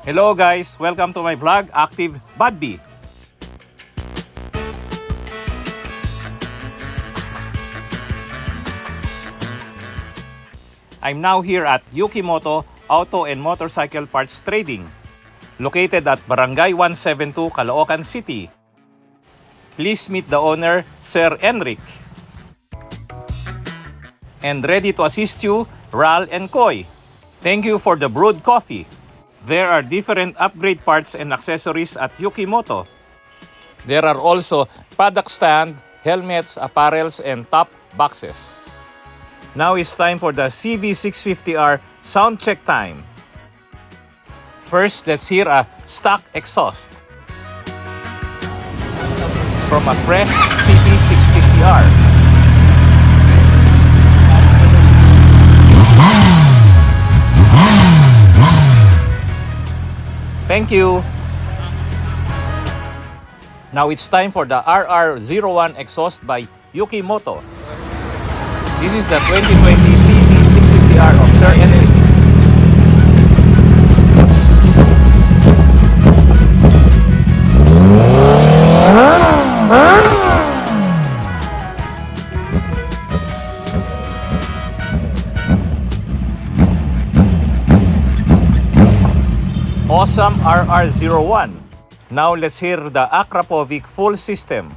Hello guys! Welcome to my vlog, Active Bodby. I'm now here at YukiMoto Auto and Motorcycle Parts Trading, located at Barangay 172, Caloocan City. Please meet the owner, Sir Enric. And ready to assist you, Ral and Koy. Thank you for the brewed coffee. There are different upgrade parts and accessories at YukiMoto. There are also paddock stand, helmets, apparels, and top boxes. Now it's time for the Cb650r sound check time. First, let's hear a stock exhaust from a fresh Cb650r. Thank you. Now it's time for the RR01 exhaust by YukiMoto. This is the 2020 Cb650r of Sir Enric. Awesome RR01. Now let's hear the Akrapovic full system.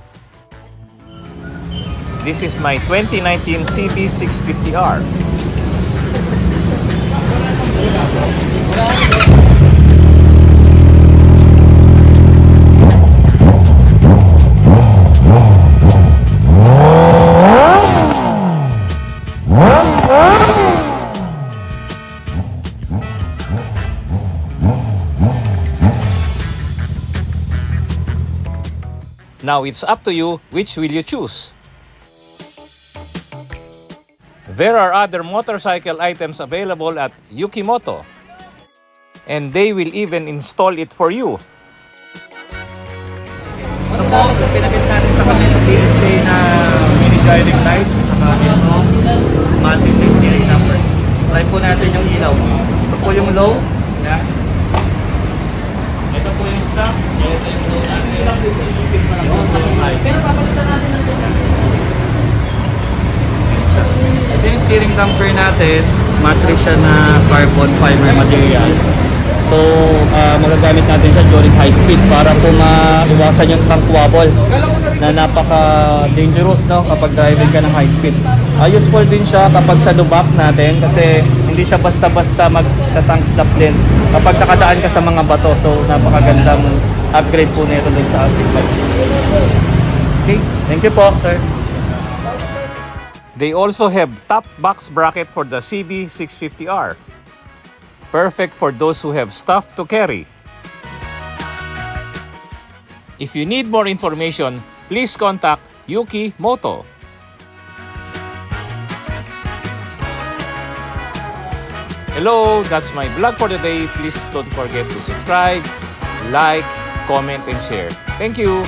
This is my 2019 Cb650r. Now it's up to you, which will you choose? There are other motorcycle items available at YukiMoto, and they will even install it for you. Ito po, pinakita natin sa kanya display na mini guiding light, saka ito, multi-6 steering number. Try po natin yung ilaw. Ito po yung low. Yan. Ito po yung stop. Ito yung low natin. Pero papalitan natin ng tubig. Ito yung steering damper natin. Matrix siya na carbon fiber material. So, magagamit natin siya during high speed para po maiwasan yung tank wobble na napaka-dangerous, no, kapag driving ka ng high speed. Useful din siya kapag sa lubak natin kasi hindi siya basta-basta mag-tank stop din kapag nakadaan ka sa mga bato. So, napakagandang upgrade po nito din sa ating bike. Okay, thank you po, sir. They also have top box bracket for the Cb650r. Perfect for those who have stuff to carry. If you need more information, please contact YukiMoto. Hello, that's my vlog for today. Please don't forget to subscribe, like, comment, and share. Thank you.